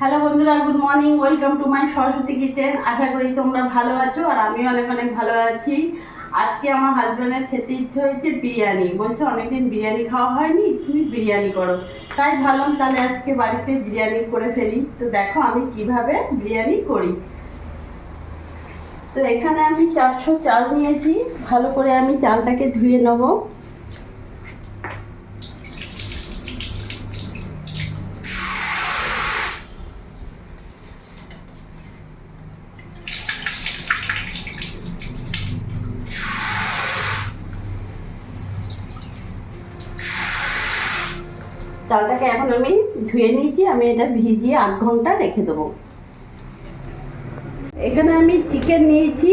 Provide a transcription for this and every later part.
Hello বন্ধুরা, good morning. Welcome to my Saraswati kitchen. আশা করি তোমরা ভালো আছো আর আমি অনেক অনেক ভালো আছি। আজকে আমার হাজব্যান্ডের খেতে ইচ্ছে হয়েছে বিরিয়ানি। বলছে অনেকদিন বিরিয়ানি খাওয়া হয়নি, তুমি বিরিয়ানি করো। তাই ভাবলাম তাহলে আজকে বাড়িতে বিরিয়ানি করে ফেলি। তো দেখো আমি কিভাবে বিরিয়ানি করি। তো এখানে আমি 400 চাল নিয়েছি। ভালো করে আমি চালটাকে ধুয়ে নেবো। চালটাকে এখন আমি ধুয়ে নিয়েছি। আমি এটা ভিজিয়ে আধ ঘন্টা রেখে দেবো। এখানে আমি চিকেন নিয়েছি।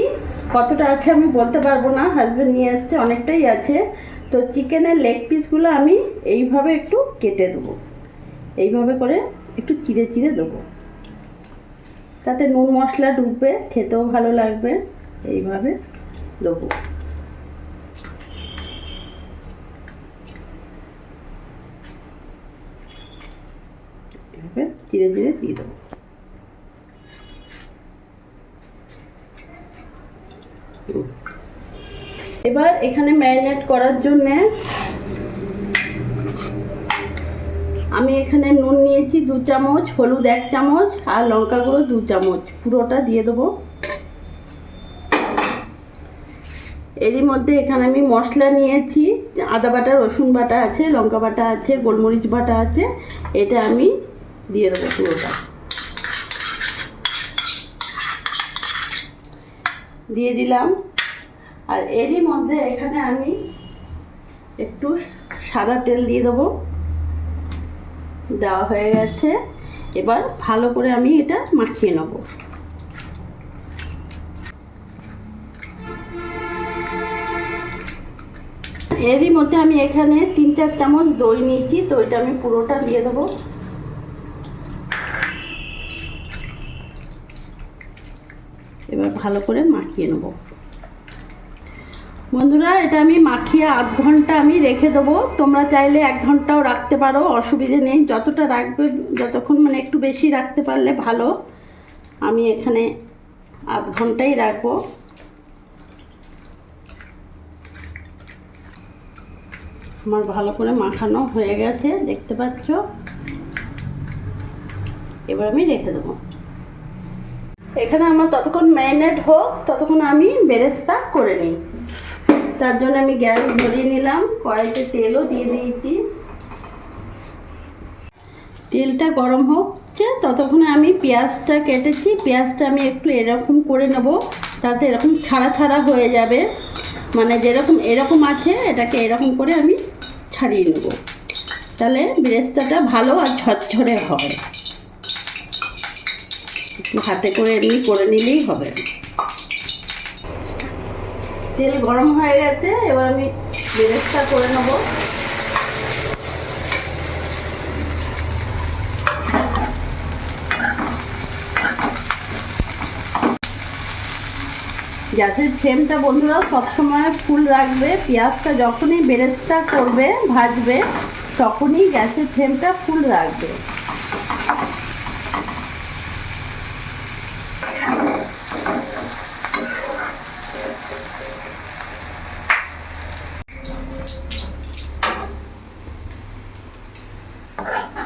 কতটা আছে আমি বলতে পারবো না, হাজব্যান্ড নিয়ে এসছে, অনেকটাই আছে। তো চিকেনের লেগ পিসগুলো আমি এইভাবে একটু কেটে দেবো। এইভাবে করে একটু চিড়ে চিড়ে দেবো, তাতে নুন মশলা ঢুকবে, খেতেও ভালো লাগবে। এইভাবে দেবো। এভাবে চিড়ে চিড়ে দিয়ে দেবো। এবার এখানে ম্যারিনেট করার জন্যে আমি এখানে নুন নিয়েছি 2 চামচ, হলুদ 1 চামচ আর লঙ্কা গুঁড়ো 2 চামচ, পুরোটা দিয়ে দেবো। এরই মধ্যে এখানে আমি মশলা নিয়েছি, আদা বাটা, রসুন বাটা আছে, লঙ্কা বাটা আছে, গোলমরিচ বাটা আছে। এটা আমি দিয়ে দেবো পুরোটা। দিয়ে দিলাম। আর এরই মধ্যে এখানে আমি একটু সাদা তেল দিয়ে দেবো। দেওয়া হয়ে গেছে। এবার ভালো করে আমি এটা মাখিয়ে নেব। এরই মধ্যে আমি এখানে 3-4 চামচ দই নিয়েছি, তো এটা আমি পুরোটা দিয়ে দেবো। এবার ভালো করে মাখিয়ে নেব। বন্ধুরা, এটা আমি মাখিয়ে আধ ঘন্টা আমি রেখে দেবো। তোমরা চাইলে 1 ঘন্টাও রাখতে পারো, অসুবিধে নেই। যতটা রাখবে, যতক্ষণ মানে একটু বেশি রাখতে পারলে ভালো। আমি এখানে আধ ঘন্টাই রাখবো। আমার ভালো করে মাখানো হয়ে গেছে, দেখতে পাচ্ছ। এবার আমি রেখে দেবো। এখানে আমার ততক্ষণ ম্যারিনেট হোক, ততক্ষণ আমি বেরেস্তা করে নিই। তার জন্য আমি গ্যাস ধরিয়ে নিলাম, কড়াইতে তেলও দিয়ে দিয়েছি। তেলটা গরম হচ্ছে, ততক্ষণে আমি পেঁয়াজটা কেটেছি। পেঁয়াজটা আমি একটু এরকম করে নেব, তাতে এরকম ছাড়া ছাড়া হয়ে যাবে। মানে যেরকম এরকম আছে, এটাকে এরকম করে আমি ছাড়িয়ে নেব, তাহলে বেরেস্তাটা ভালো আর ঝরঝরে হবে। একটু হাতে করে এমনি করে নিলেই হবে। তেল গরম হয়ে গেছে, এবার আমি বেরেস্তা করে নেব। গ্যাসের ফ্লেমটা বন্ধুরা সবসময় ফুল রাখবে। পেঁয়াজটা যখনই বেরেস্তা করবে, ভাজবে, তখনই গ্যাসের ফ্লেমটা ফুল রাখবে।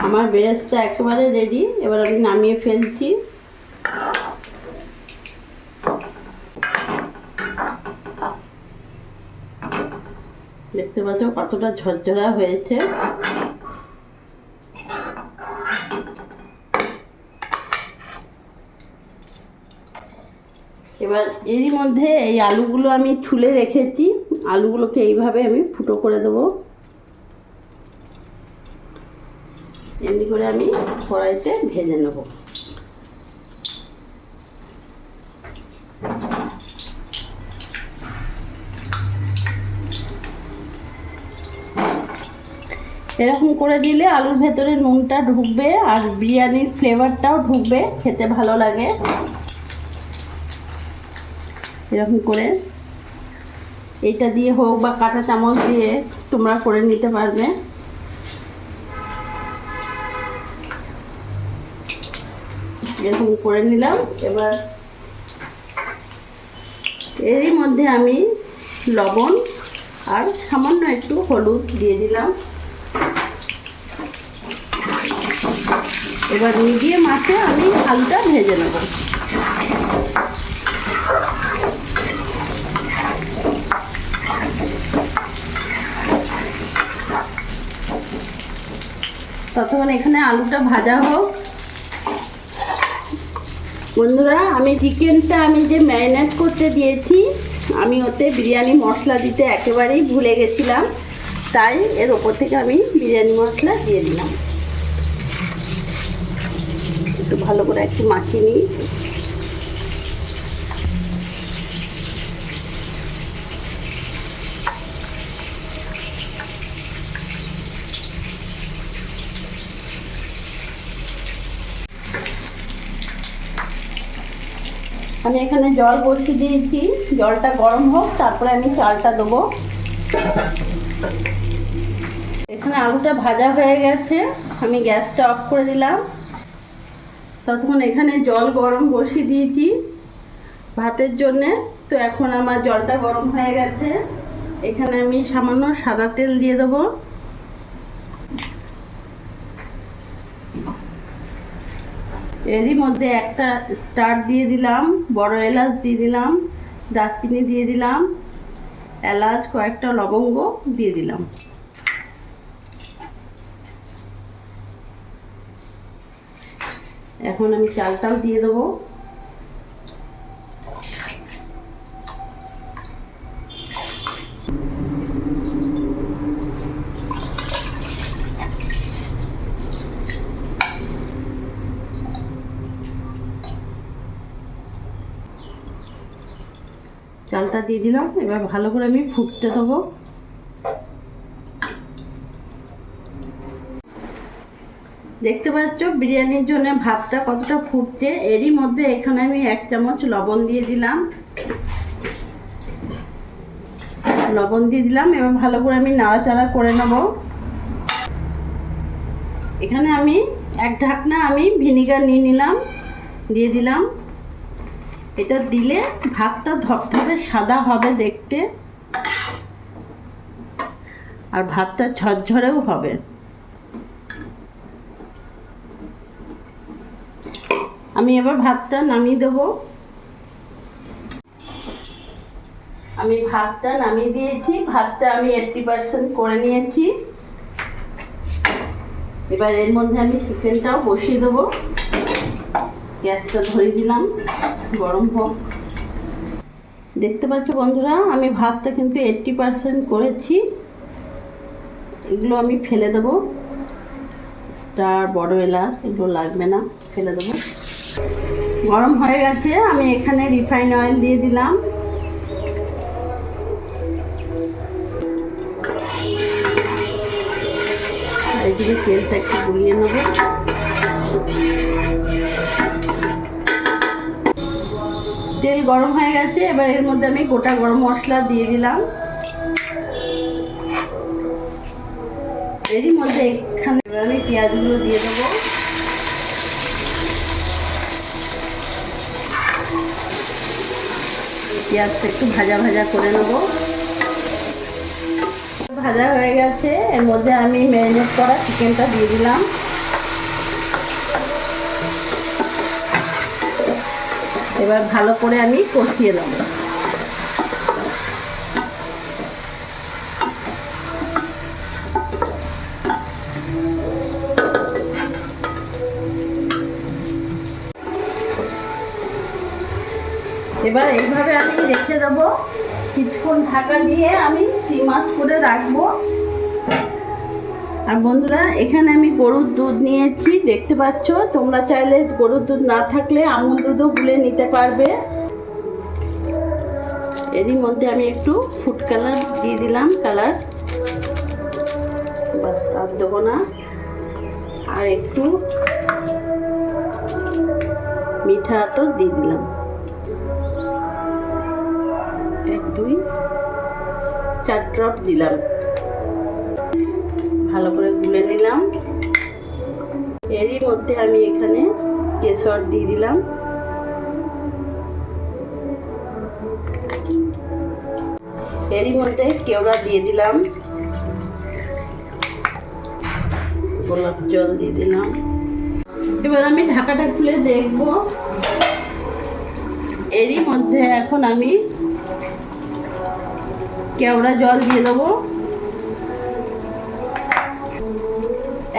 আমার বেরেস্তা একেবারে রেডি। এবার আমি নামিয়ে ফেলছি। দেখতে পাচ্ছ কতটা ঝরঝরা হয়েছে। এবার এরই মধ্যে এই আলুগুলো আমি ছুলে রেখেছি, আলুগুলোকে এইভাবে আমি ফুটো করে দেবো। এমনি করে আমি কড়াইতে ভেজে নেব। এরকম করে দিলে আলুর ভেতরে নুনটা ঢুকবে আর বিরিয়ানির ফ্লেভারটাও ঢুকবে, খেতে ভালো লাগে। এরকম করে এইটা দিয়ে হোক বা কাঁটা চামচ দিয়ে তোমরা করে নিতে পারবে। এরকম করে নিলাম। এবার এরই মধ্যে আমি লবণ আর সামান্য একটু হলুদ দিয়ে দিলাম। এবার মিডিয়াম আঁচে আমি আলুটা ভেজে নেব। ততক্ষণ এখানে আলুটা ভাজা হোক। বন্ধুরা, আমি চিকেনটা যে ম্যারিনেট করতে দিয়েছি, আমি ওতে বিরিয়ানি মশলা দিতে একেবারেই ভুলে গেছিলাম, তাই এর ওপর থেকে আমি বিরিয়ানি মশলা দিয়ে দিলাম। একটু ভালো করে একটু মাখিয়ে নিই। আমি এখানে জল বসিয়ে দিয়েছি, জলটা গরম হোক, তারপরে আমি চালটা দেবো। এখানে আলুটা ভাজা হয়ে গেছে, আমি গ্যাসটা অফ করে দিলাম। ততক্ষণ এখানে জল গরম বসিয়ে দিয়েছি ভাতের জন্যে। তো এখন আমার জলটা গরম হয়ে গেছে, এখানে আমি সামান্য সাদা তেল দিয়ে দেবো। এরই মধ্যে একটা স্টার দিয়ে দিলাম, বড় এলাচ দিয়ে দিলাম, দারচিনি দিয়ে দিলাম, এলাচ, কয়েকটা লবঙ্গ দিয়ে দিলাম। এখন আমি চালটাও দিয়ে দেবো। চালটা দিয়ে দিলাম, এবার ভালো করে আমি ফুটতে দেবো। দেখতে পাচ্ছ বিরিয়ানির জন্য ভাতটা কতটা ফুটছে। এরই মধ্যে এখানে আমি 1 চামচ লবণ দিয়ে দিলাম। এবার ভালো করে আমি নাড়াচাড়া করে নেব। এখানে আমি 1 ঢাকনা ভিনিগার নিয়ে নিলাম, দিয়ে দিলাম। এটা দিলে ভাতটা ধপধপে সাদা হবে দেখতে, আর ভাতটা ঝরঝরেও হবে। আমি এবার ভাতটা নামিয়ে দেব। আমি ভাতটা নামিয়ে দিয়েছি, ভাতটা আমি 80% করে নিয়েছি। এবার এর মধ্যে আমি চিকেনটাও বসিয়ে দেবো। গ্যাসটা ধরিয়ে দিলাম, গরম হোক। দেখতে পাচ্ছ বন্ধুরা, আমি ভাতটা কিন্তু 80% করেছি। এগুলো আমি ফেলে দেবো, স্টার, বড় এলাচ এগুলো লাগবে না, ফেলে দেবো। গরম হয়ে গেছে, আমি এখানে রিফাইন অয়েল দিয়ে দিলাম। এদিকে তেলটা একটু গুলিয়ে নেব। তেল গরম হয়ে গেছে, এবার এর মধ্যে আমি গোটা গরম মশলা দিয়ে দিলাম। এরই মধ্যে এখানে আমি পেঁয়াজগুলো দিয়ে দেবো। পেঁয়াজটা একটু ভাজা ভাজা করে নেব। ভাজা হয়ে গেছে, এর মধ্যে আমি ম্যারিনেট করা চিকেনটা দিয়ে দিলাম। এবার ভালো করে আমি কষিয়ে দেব। এবার এইভাবে আমি রেখে দেবো, কিছুক্ষণ ঢাকা দিয়ে আমি 3 মাস করে রাখবো। আর বন্ধুরা, এখানে আমি গরুর দুধ নিয়েছি, দেখতে পাচ্ছ। তোমরা চাইলে গরুর দুধ না থাকলে আমুল দুধও গুলে নিতে পারবে। এরই মধ্যে আমি একটু ফুড কালার দিয়ে দিলাম, কালার বাস, আর দেবো না। আর একটু মিঠা আতর দিয়ে দিলাম, 1 2 4 ড্রপ দিলাম। ভালো করে গুলে নিলাম। এরই মধ্যে আমি এখানে কেশর দিয়ে দিলাম, এরই মধ্যে কেওড়া দিয়ে দিলাম, গোলাপ জল দিয়ে দিলাম। এবার আমি ঢাকাটা খুলে দেখব। এরই মধ্যে এখন আমি কেওড়া জল দিয়ে দেবো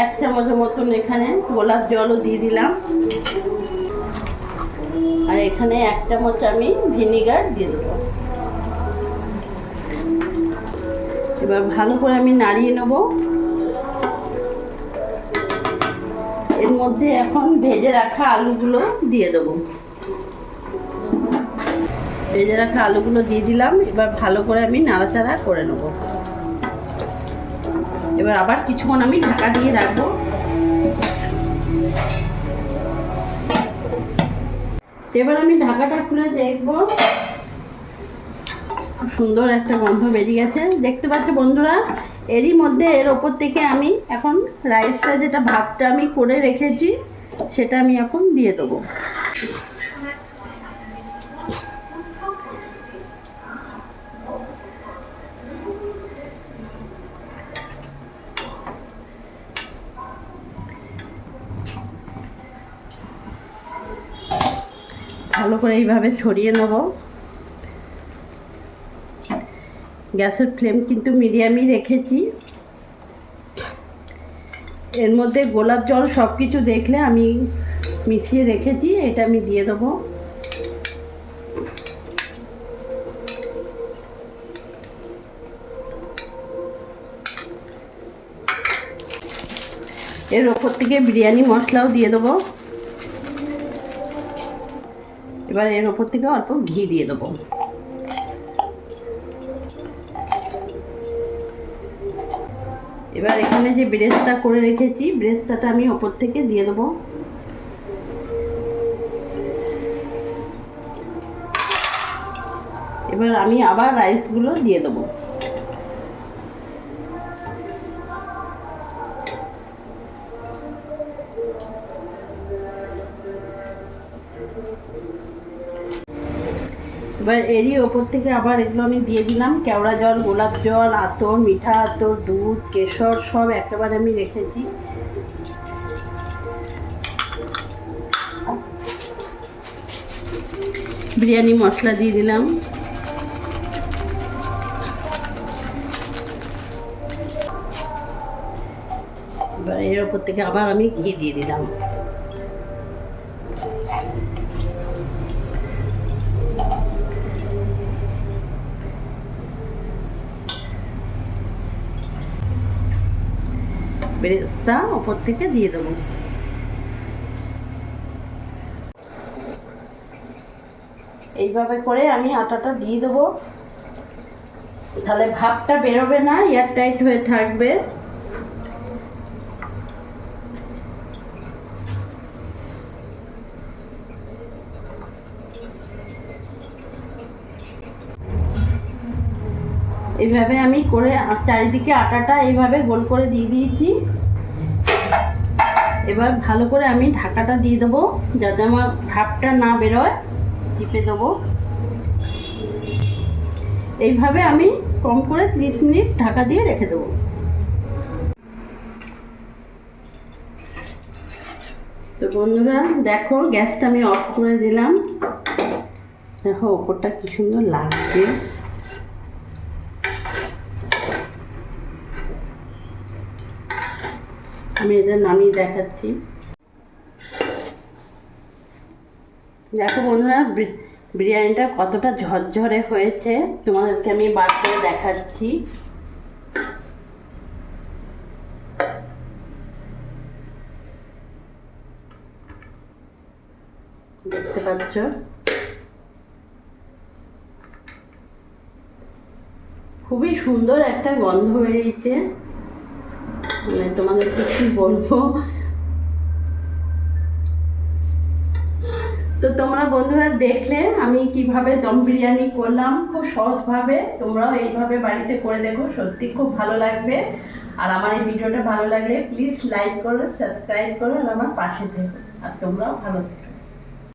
1 চামচের মতন। এখানে গোলাপ জলও দিয়ে দিলাম, আর এখানে 1 চামচ আমি ভিনিগার দিয়ে দেবো। এবার ভালো করে আমি নাড়িয়ে নেব। এর মধ্যে এখন ভেজে রাখা আলুগুলো দিয়ে দেবো। ভেজে রাখা আলুগুলো দিয়ে দিলাম। এবার ভালো করে আমি নাড়াচাড়া করে নেব। এবার আবার কিছুক্ষণ আমি ঢাকা দিয়ে রাখবো। এবার আমি ঢাকাটা খুলে দেখব। সুন্দর একটা গন্ধ বেরিয়ে গেছে, দেখতে পাচ্ছ বন্ধুরা। এরই মধ্যে এর ওপর থেকে আমি এখন রাইসটা, যেটা ভাতটা আমি করে রেখেছি, সেটা আমি এখন দিয়ে দেবো। ভালো করে এইভাবে ছড়িয়ে নেব। গ্যাসের ফ্লেম কিন্তু মিডিয়ামই রেখেছি। এর মধ্যে গোলাপ জল সব কিছু দেখলে আমি মিশিয়ে রেখেছি, এটা আমি দিয়ে দেবো। এর ওপর থেকে বিরিয়ানি মশলাও দিয়ে দেবো। এবার এর ওপর থেকে অল্প ঘি দিয়ে দেবো। এবার এখানে যে বেরেস্তা করে রেখেছি, বেরেস্তাটা আমি ওপর থেকে দিয়ে দেবো। এবার আমি আবার রাইসগুলো দিয়ে দেবো। এবার এরই ওপর থেকে আবার এগুলো আমি দিয়ে দিলাম। কেওড়া জল, গোলাপ জল, আতর, মিঠা আতর, দুধ, কেশর সব একেবারে আমি রেখেছি। বিরিয়ানি মশলা দিয়ে দিলাম। এবার এর ওপর থেকে আবার আমি ঘি দিয়ে দিলাম। বেরেস্তা ওপর থেকে দিয়ে দেবো। এইভাবে করে আমি আটাটা দিয়ে দেবো, তাহলে ভাপটা বেরোবে না, এয়ার টাইট হয়ে থাকবে। এইভাবে আমি করে চারিদিকে আটাটা এইভাবে গোল করে দিয়ে দিয়েছি। এবার ভালো করে আমি ঢাকাটা দিয়ে দেবো, যাতে আমার ভাপটা না বেরোয়। চিপে দেবো। এইভাবে আমি কম করে 30 মিনিট ঢাকা দিয়ে রেখে দেবো। তো বন্ধুরা দেখো, গ্যাসটা আমি অফ করে দিলাম। দেখো ওপরটা কি সুন্দর লাগছে। আমি এটা নামিয়ে দেখাচ্ছি। দেখো বন্ধুরা, বিরিয়ানিটা কতটা ঝরঝরে হয়েছে তোমাদেরকে আমি বার করে দেখাচ্ছি। দেখতে পাচ্ছ, খুবই সুন্দর একটা গন্ধ বেরিয়েছে। মানে তোমাদেরকে কি বলবো। তো তোমরা বন্ধুরা দেখলে আমি কিভাবে দম বিরিয়ানি করলাম, খুব সহজভাবে। তোমরাও এইভাবে বাড়িতে করে দেখো, সত্যি খুব ভালো লাগবে। আর আমার এই ভিডিওটা ভালো লাগলে প্লিজ লাইক করো, সাবস্ক্রাইব করো আর আমার পাশে থেকো। আর তোমরাও ভালো থেকো।